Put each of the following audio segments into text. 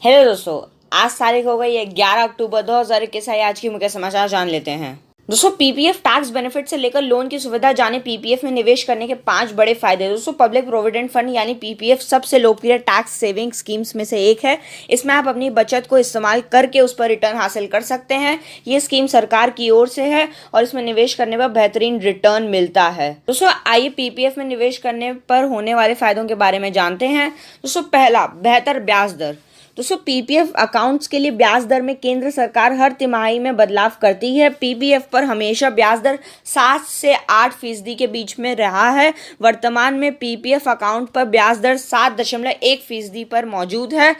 Hello दोस्तों। आज तारीख हो गई है 11 अक्टूबर 2021। आज की मुख्य समाचार जान लेते हैं। दोस्तों, पीपीएफ टैक्स बेनिफिट से लेकर लोन की सुविधा जाने पीपीएफ में निवेश करने के 5 बड़े फायदे। दोस्तों, पब्लिक प्रोविडेंट फंड यानी पीपीएफ सबसे लोकप्रिय टैक्स सेविंग स्कीम्स में से एक है। इसमें आप अपनी बचत को इस्तेमाल करके उस पर रिटर्न हासिल कर सकते हैं। ये स्कीम सरकार की ओर से है और इसमें निवेश करने पर बेहतरीन रिटर्न मिलता है। दोस्तों, आइए पीपीएफ में निवेश करने पर होने वाले फायदों के बारे में जानते हैं। दोस्तों, पहला, बेहतर ब्याज दर। दोस्तों, पीपीएफ अकाउंट्स के लिए ब्याज दर में केंद्र सरकार हर तिमाही में बदलाव करती है। पीपीएफ पर हमेशा ब्याज दर 7 से 8% के बीच में रहा है। वर्तमान में पीपीएफ अकाउंट पर ब्याज दर 7.1% पर मौजूद है।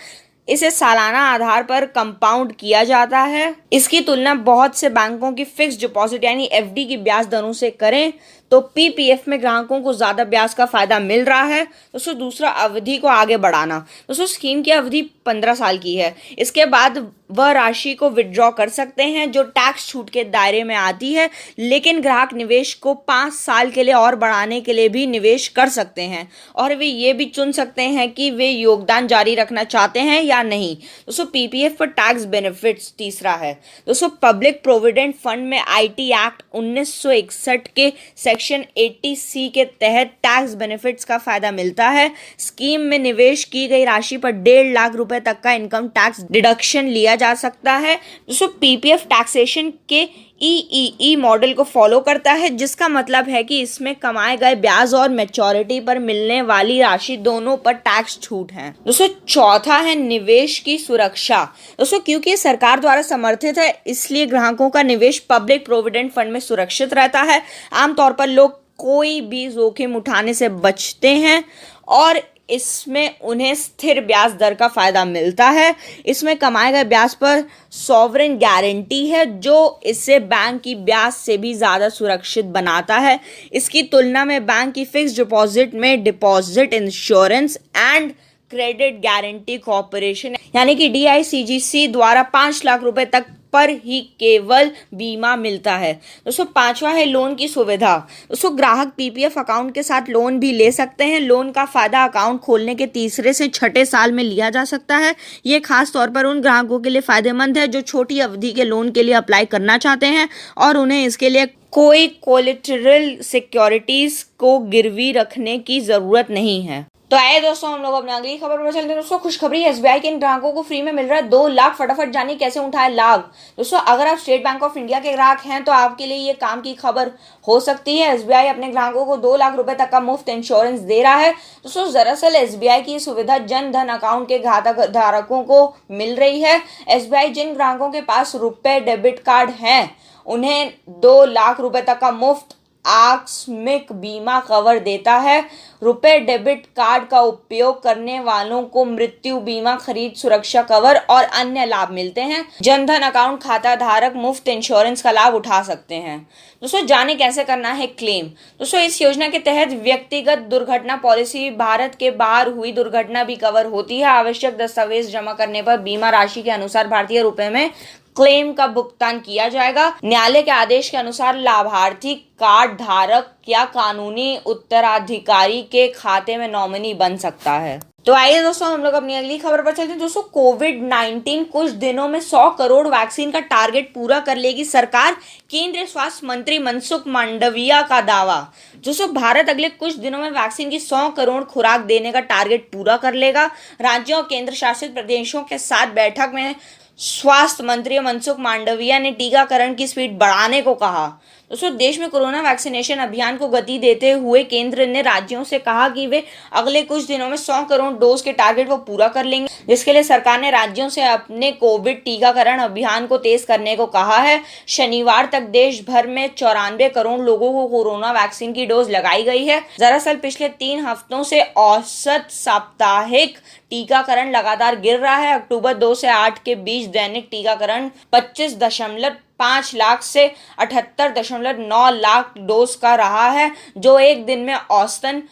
इसे सालाना आधार पर कंपाउंड किया जाता है। इसकी तुलना बहुत से बैंकों की फिक्स डिपॉजिट यानी एफडी की ब्याज दरों से करें तो पीपीएफ में ग्राहकों को ज्यादा ब्याज का फायदा मिल रहा है। दोस्तों, दूसरा, अवधि को आगे बढ़ाना। दोस्तों, स्कीम की अवधि 15 साल की है। इसके बाद वह राशि को विड्रॉ कर सकते हैं जो टैक्स छूट के दायरे में आती है, लेकिन ग्राहक निवेश को 5 साल के लिए और बढ़ाने के लिए भी निवेश कर सकते हैं और वे ये भी चुन सकते हैं कि वे योगदान जारी रखना चाहते हैं या नहीं। दोस्तों, पीपीएफ पर टैक्स बेनिफिट्स तीसरा है। दोस्तों, पब्लिक प्रोविडेंट फंड में आईटी एक्ट 1961 के सेक्शन 80C के तहत टैक्स बेनिफिट्स का फायदा मिलता है। स्कीम में निवेश की गई राशि पर 1.5 लाख रुपए तक का इनकम टैक्स डिडक्शन लिया जा सकता है। दोस्तों, पीपीएफ टैक्सेशन के ईईई मॉडल को फॉलो करता है, जिसका मतलब है कि इसमें कमाए गए ब्याज और मैच्योरिटी पर मिलने वाली राशि दोनों पर टैक्स छूट है। दोस्तों, चौथा है निवेश की सुरक्षा। दोस्तों, क्योंकि ये सरकार द्वारा समर्थित है, इसलिए ग्राहकों का निवेश पब्लिक प्रोविडेंट फंड में सुरक्षित रहता है। आमतौर पर लोग कोई भी जोखिम उठाने से बचते हैं और इसमें उन्हें स्थिर ब्याज दर का फायदा मिलता है। इसमें कमाए गए ब्याज पर सॉवरेन गारंटी है, जो इसे बैंक की ब्याज से भी ज़्यादा सुरक्षित बनाता है। इसकी तुलना में बैंक की फिक्स डिपॉजिट में deposit insurance and credit guarantee corporation यानी कि डीआईसीजीसी द्वारा 5 लाख रुपए तक पर ही केवल बीमा मिलता है। दोस्तों, पांचवा है लोन की सुविधा। दोस्तों, ग्राहक पीपीएफ अकाउंट के साथ लोन भी ले सकते हैं। लोन का फायदा अकाउंट खोलने के तीसरे से छठे साल में लिया जा सकता है। ये खास तौर पर उन ग्राहकों के लिए फायदेमंद है जो छोटी अवधि के लोन के लिए अप्लाई करना चाहते हैं और उन्हें इसके लिए कोई कोलेटरल सिक्योरिटीज को गिरवी रखने की जरूरत नहीं है। तो आए दोस्तों, हम लोग अपने अगली खबर पर चलते हैं। दोस्तों, खुशखबरी, एसबीआई के इन ग्राहकों को फ्री में मिल रहा है 2 लाख। फटाफट जानिए कैसे उठाए लाभ। दोस्तों, अगर आप स्टेट बैंक ऑफ इंडिया के ग्राहक हैं तो आपके लिए ये काम की खबर हो सकती है। एसबीआई अपने ग्राहकों को 2 लाख रुपए तक का मुफ्त इंश्योरेंस दे रहा है। दोस्तों, दरअसल एसबीआई की सुविधा जन धन अकाउंट के खाता धारकों को मिल रही है। एसबीआई जिन ग्राहकों के पास रुपए डेबिट कार्ड हैं उन्हें 2 लाख रुपए तक का मुफ्त आकस्मिक बीमा कवर देता है। रुपए डेबिट कार्ड का उपयोग करने वालों को मृत्यु बीमा, खरीद सुरक्षा कवर और अन्य लाभ मिलते हैं। जनधन अकाउंट खाता धारक मुफ्त इंश्योरेंस का लाभ उठा सकते हैं। दोस्तों, जाने कैसे करना है क्लेम। दोस्तों, इस योजना के तहत व्यक्तिगत दुर्घटना पॉलिसी, भारत के बाहर हुई दुर्घटना भी कवर होती है। आवश्यक दस्तावेज जमा करने पर बीमा राशि के अनुसार भारतीय रुपए में क्लेम का भुगतान किया जाएगा। न्यायालय के आदेश के अनुसार लाभार्थी कार्ड धारक या कानूनी उत्तराधिकारी के खाते में नॉमिनी बन सकता है। तो आइए दोस्तों, हम लोग अपनी अगली खबर पर चलते हैं। दोस्तों, कोविड-19 कुछ दिनों में 100 करोड़ वैक्सीन का टारगेट पूरा कर लेगी सरकार। केंद्रीय स्वास्थ्य मंत्री मनसुख मांडविया का दावा। दोस्तों, भारत अगले कुछ दिनों में वैक्सीन की 100 करोड़ खुराक देने का टारगेट पूरा कर लेगा। राज्यों और केंद्र शासित प्रदेशों के साथ बैठक में स्वास्थ्य मंत्री मनसुख मांडविया ने टीकाकरण की स्पीड बढ़ाने को कहा। दोस्तों, देश में कोरोना वैक्सीनेशन अभियान को गति देते हुए केंद्र ने राज्यों से कहा कि वे अगले कुछ दिनों में 100 करोड़ डोज के टारगेट को पूरा कर लेंगे, जिसके लिए सरकार ने राज्यों से अपने कोविड टीकाकरण अभियान को तेज करने को कहा है। शनिवार तक देश भर में 94 करोड़ लोगों को कोरोना वैक्सीन की डोज लगाई गई है। दरअसल पिछले 3 हफ्तों से औसत साप्ताहिक टीकाकरण लगातार गिर रहा है। अक्टूबर 2 से 8 के बीच दैनिक टीकाकरण 25.5 लाख से 78.9 लाख डोज का रहा है, जो एक दिन में औसतन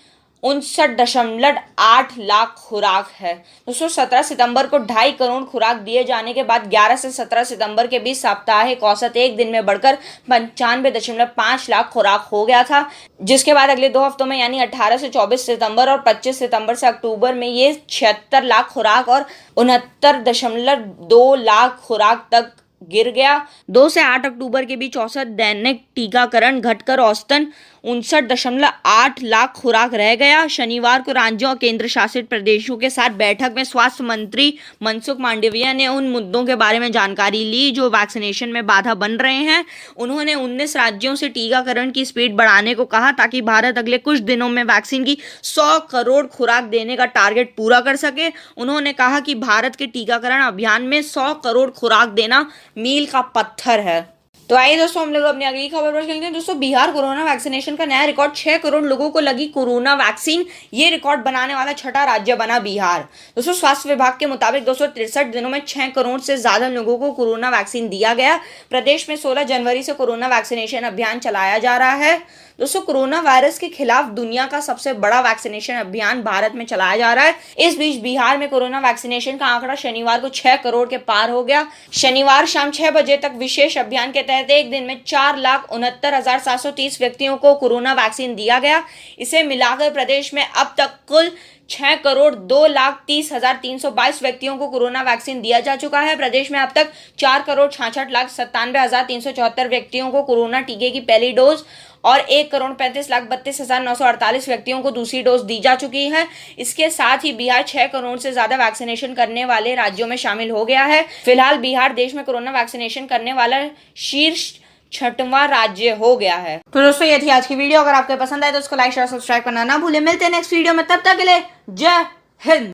59.8 लाख खुराक है। दोस्तों 17 सितंबर को 2.5 करोड़ खुराक दिए जाने के बाद 11 से 17 सितंबर के बीच साप्ताहिक औसत एक दिन में बढ़कर 95.5 लाख खुराक हो गया था, जिसके बाद अगले 2 हफ्तों में यानी 18 से 24 सितंबर और 25 सितंबर से अक्टूबर में ये 76 लाख खुराक और 69.2 लाख खुराक तक गिर गया। 2 से 8 अक्टूबर के बीच औसत दैनिक टीकाकरण घटकर औसतन 59.8 लाख खुराक रह गया। शनिवार को राज्यों और केंद्र शासित प्रदेशों के साथ बैठक में स्वास्थ्य मंत्री मनसुख मांडविया ने उन मुद्दों के बारे में जानकारी ली जो वैक्सीनेशन में बाधा बन रहे हैं। उन्होंने 19 राज्यों से टीकाकरण की स्पीड बढ़ाने को कहा ताकि भारत अगले कुछ दिनों में वैक्सीन की 100 करोड़ खुराक देने का टारगेट पूरा कर सके। उन्होंने कहा कि भारत के टीकाकरण अभियान में 100 करोड़ खुराक देना मील का पत्थर है। तो आइए दोस्तों हम लोग अपनी अगली खबर पर चलते हैं। दोस्तों बिहार कोरोना वैक्सीनेशन का नया रिकॉर्ड, 6 करोड़ लोगों को लगी कोरोना वैक्सीन। ये रिकॉर्ड बनाने वाला छठा राज्य बना बिहार। दोस्तों स्वास्थ्य विभाग के मुताबिक 263 दिनों में 6 करोड़ से ज्यादा लोगों को कोरोना वैक्सीन दिया गया। प्रदेश में 16 जनवरी से कोरोना वैक्सीनेशन अभियान चलाया जा रहा है। दोस्तों कोरोना वायरस के खिलाफ दुनिया का सबसे बड़ा वैक्सीनेशन अभियान भारत में चलाया जा रहा है। इस बीच बिहार में कोरोना वैक्सीनेशन का आंकड़ा शनिवार को 6 करोड़ के पार हो गया। शनिवार शाम 6 बजे तक विशेष अभियान के तहत एक दिन में 4,69,730 व्यक्तियों को कोरोना वैक्सीन दिया गया। इसे मिलाकर प्रदेश में अब तक कुल 6,02,30,322 व्यक्तियों को कोरोना वैक्सीन दिया जा चुका है। प्रदेश में अब तक 4,66,97,374 व्यक्तियों को कोरोना टीके की पहली डोज और 1,35,32,948 व्यक्तियों को दूसरी डोज दी जा चुकी है। इसके साथ ही बिहार 6 करोड़ से ज्यादा वैक्सीनेशन करने वाले राज्यों में शामिल हो गया है। फिलहाल बिहार देश में कोरोना वैक्सीनेशन करने वाला शीर्ष 6वां राज्य हो गया है। तो दोस्तों ये थी आज की वीडियो। अगर आपको पसंद आए तो उसको लाइक शेयर सब्सक्राइब करना ना भूलें। मिलते हैं नेक्स्ट वीडियो में, तब तक के लिए जय हिंद।